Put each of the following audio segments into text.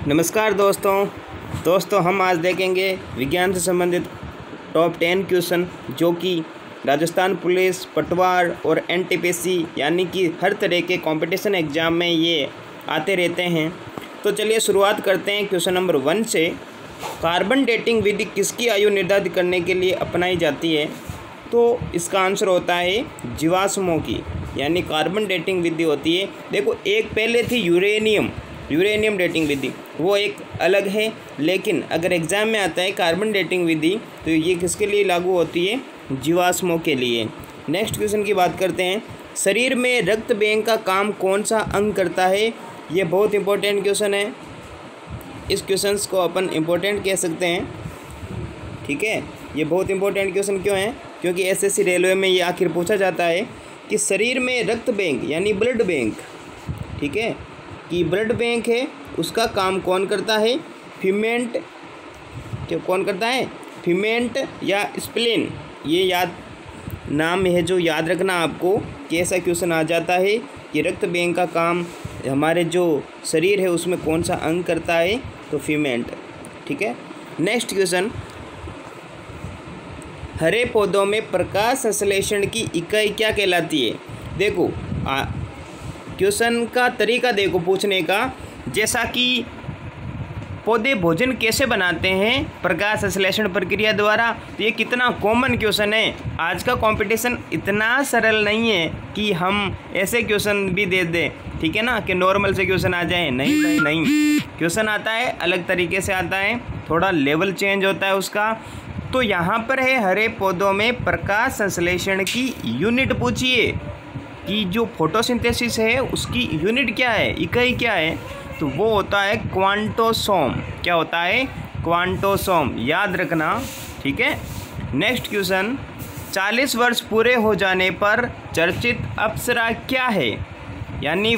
नमस्कार दोस्तों हम आज देखेंगे विज्ञान से संबंधित टॉप 10 क्वेश्चन जो कि राजस्थान पुलिस, पटवार और एनटीपीसी यानी कि हर तरह के कंपटीशन एग्ज़ाम में ये आते रहते हैं। तो चलिए शुरुआत करते हैं क्वेश्चन नंबर 1 से। कार्बन डेटिंग विधि किसकी आयु निर्धारित करने के लिए अपनाई जाती है? तो इसका आंसर होता है जीवाश्मों की, यानी कार्बन डेटिंग विधि होती है। देखो, एक पहले थी यूरेनियम डेटिंग विधि, वो एक अलग है, लेकिन अगर एग्ज़ाम में आता है कार्बन डेटिंग विधि तो ये किसके लिए लागू होती है? जीवाश्मों के लिए। नेक्स्ट क्वेश्चन की बात करते हैं। शरीर में रक्त बैंक का काम कौन सा अंग करता है? ये बहुत इंपॉर्टेंट क्वेश्चन है। इस क्वेश्चन को अपन इम्पोर्टेंट कह सकते हैं, ठीक है। ये बहुत इंपॉर्टेंट क्वेश्चन क्यों है? क्योंकि एसएससी रेलवे में ये आखिर पूछा जाता है कि शरीर में रक्त बैंक यानी ब्लड बैंक, ठीक है, कि ब्लड बैंक है उसका काम कौन करता है? फीमेंट, कौन करता है? फीमेंट या स्प्लीन। ये याद नाम है जो याद रखना आपको कि ऐसा क्वेश्चन आ जाता है कि रक्त बैंक का काम हमारे जो शरीर है उसमें कौन सा अंग करता है? तो फीमेंट, ठीक है। नेक्स्ट क्वेश्चन, हरे पौधों में प्रकाश संश्लेषण की इकाई क्या कहलाती है? देखो, क्वेश्चन का तरीका देखो पूछने का, जैसा कि पौधे भोजन कैसे बनाते हैं? प्रकाश संश्लेषण प्रक्रिया द्वारा। तो ये कितना कॉमन क्वेश्चन है। आज का कंपटीशन इतना सरल नहीं है कि हम ऐसे क्वेश्चन भी दे दें, ठीक है ना, कि नॉर्मल से क्वेश्चन आ जाए। नहीं भाई नहीं, क्वेश्चन आता है अलग तरीके से आता है, थोड़ा लेवल चेंज होता है उसका। तो यहाँ पर है हरे पौधों में प्रकाश संश्लेषण की यूनिट पूछिए कि जो फोटोसिंथेसिस है उसकी यूनिट क्या है, इकाई क्या है? तो वो होता है क्वांटोसोम। क्या होता है? क्वांटोसोम, याद रखना, ठीक है। नेक्स्ट क्वेश्चन, 40 वर्ष पूरे हो जाने पर चर्चित अप्सरा क्या है? यानी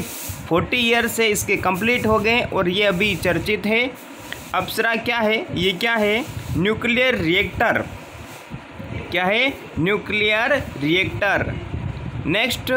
40 ईयर से इसके कंप्लीट हो गए और ये अभी चर्चित है। अप्सरा क्या है? ये क्या है? Nuclear reactor. क्या है? Nuclear reactor. नेक्स्ट,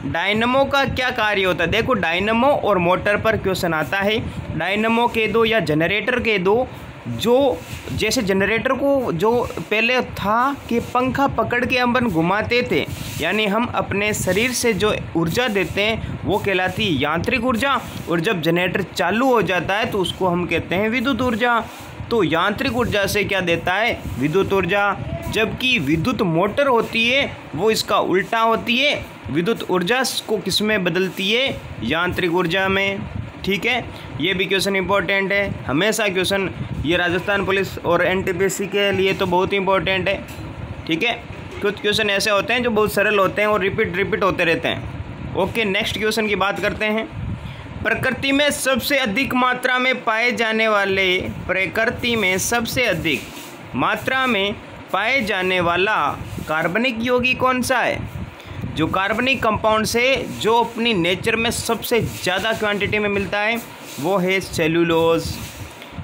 डायनमो का क्या कार्य होता है? देखो, डायनमो और मोटर पर क्वेश्चन आता है। डायनमो कह दो या जनरेटर कह दो। जो जैसे जनरेटर को जो पहले था कि पंखा पकड़ के अपन घुमाते थे, यानी हम अपने शरीर से जो ऊर्जा देते हैं वो कहलाती है यांत्रिक ऊर्जा, और जब जनरेटर चालू हो जाता है तो उसको हम कहते हैं विद्युत ऊर्जा। तो यांत्रिक ऊर्जा से क्या देता है? विद्युत ऊर्जा। जबकि विद्युत मोटर होती है वो इसका उल्टा होती है, विद्युत ऊर्जा को किस में बदलती है? यांत्रिक ऊर्जा में, ठीक है। ये भी क्वेश्चन इंपॉर्टेंट है, हमेशा क्वेश्चन ये राजस्थान पुलिस और एनटीपीसी के लिए तो बहुत इंपॉर्टेंट है, ठीक है। कुछ क्वेश्चन ऐसे होते हैं जो बहुत सरल होते हैं और रिपीट होते रहते हैं। ओके, नेक्स्ट क्वेश्चन की बात करते हैं। प्रकृति में सबसे अधिक मात्रा में पाए जाने वाले, प्रकृति में सबसे अधिक मात्रा में पाए जाने वाला कार्बनिक यौगिक कौन सा है? जो कार्बनिक कंपाउंड से जो अपनी नेचर में सबसे ज़्यादा क्वांटिटी में मिलता है वो है सेल्यूलोज।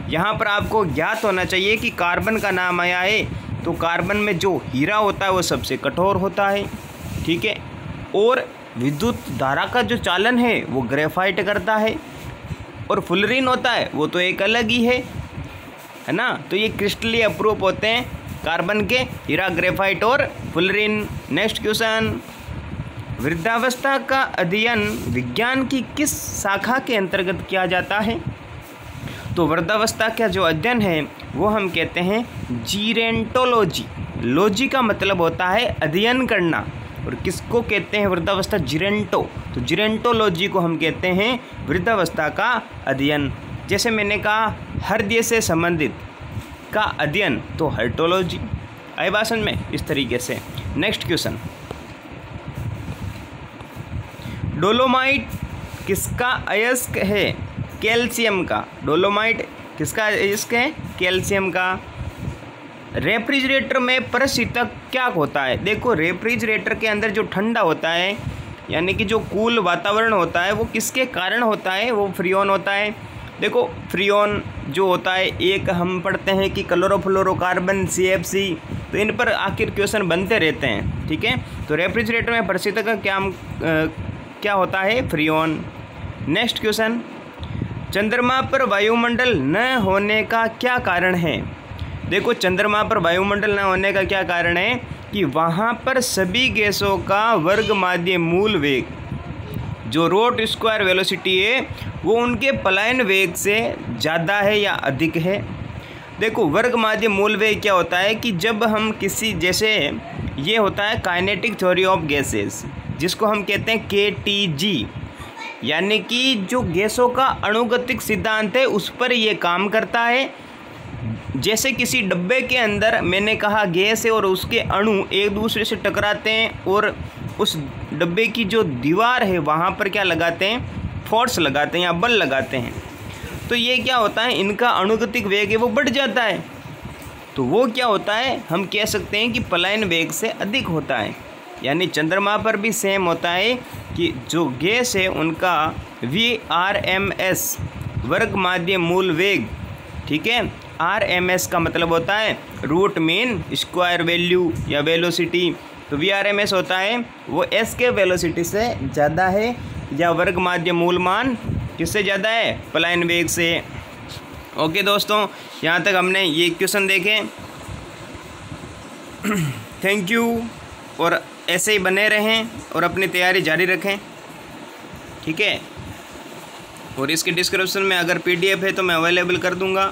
यहाँ पर आपको ज्ञात होना चाहिए कि कार्बन का नाम आया है तो कार्बन में जो हीरा होता है वो सबसे कठोर होता है, ठीक है। और विद्युत धारा का जो चालन है वो ग्रेफाइट करता है, और फुलरीन होता है वो तो एक अलग ही है ना। तो ये क्रिस्टली अप्रूप होते हैं कार्बन के, हीरा, ग्रेफाइट और फुलरीन। नेक्स्ट क्वेश्चन, वृद्धावस्था का अध्ययन विज्ञान की किस शाखा के अंतर्गत किया जाता है? तो वृद्धावस्था का जो अध्ययन है वो हम कहते हैं जीरेंटोलॉजी। लॉजी का मतलब होता है अध्ययन करना, और किसको कहते हैं वृद्धावस्था? जीरेंटो। तो जीरेंटोलॉजी को हम कहते हैं वृद्धावस्था का अध्ययन। जैसे मैंने कहा हृदय से संबंधित का अध्ययन तो हार्टोलॉजी। आए भाषण में इस तरीके से। नेक्स्ट क्वेश्चन, डोलोमाइट किसका अयस्क है? कैल्शियम का। डोलोमाइट किसका अयस्क है? कैल्शियम का। रेफ्रिजरेटर में परिस्थितक क्या होता है? देखो, रेफ्रिजरेटर के अंदर जो ठंडा होता है यानी कि जो कूल वातावरण होता है वो किसके कारण होता है? वो फ्रीऑन होता है। देखो, फ्रीऑन जो होता है, एक हम पढ़ते हैं कि क्लोरोफ्लोरोकार्बन CFC, तो इन पर आखिर क्वेश्चन बनते रहते हैं, ठीक है। तो रेफ्रिजरेटर में परिस्थितक का क्या होता है? फ्रीऑन। नेक्स्ट क्वेश्चन, चंद्रमा पर वायुमंडल न होने का क्या कारण है? देखो, चंद्रमा पर वायुमंडल न होने का क्या कारण है कि वहाँ पर सभी गैसों का वर्ग माध्य मूल वेग, जो रूट स्क्वायर वेलोसिटी है, वो उनके पलायन वेग से ज़्यादा है या अधिक है। देखो, वर्ग माध्य मूल वेग क्या होता है कि जब हम किसी, जैसे ये होता है काइनेटिक थ्योरी ऑफ गैसेस, जिसको हम कहते हैं KTG, यानी कि जो गैसों का अणुगतिक सिद्धांत है उस पर ये काम करता है। जैसे किसी डब्बे के अंदर मैंने कहा गैस है और उसके अणु एक दूसरे से टकराते हैं और उस डब्बे की जो दीवार है वहाँ पर क्या लगाते हैं, फोर्स लगाते हैं या बल लगाते हैं, तो ये क्या होता है, इनका अणुगतिक वेग है वो बढ़ जाता है। तो वो क्या होता है, हम कह सकते हैं कि पलायन वेग से अधिक होता है। यानी चंद्रमा पर भी सेम होता है कि जो गैस है उनका VRMS वर्ग माध्य मूल वेग, ठीक है, RMS का मतलब होता है रूट मीन स्क्वायर वैल्यू या वेलोसिटी। तो VRMS होता है वो S के वेलोसिटी से ज़्यादा है, या वर्ग माध्य मूल मान किससे ज़्यादा है, पलायन वेग से। ओके दोस्तों, यहाँ तक हमने ये क्वेश्चन देखे। थैंक यू, और ऐसे ही बने रहें और अपनी तैयारी जारी रखें, ठीक है। और इसके डिस्क्रिप्शन में अगर PDF है तो मैं अवेलेबल कर दूँगा।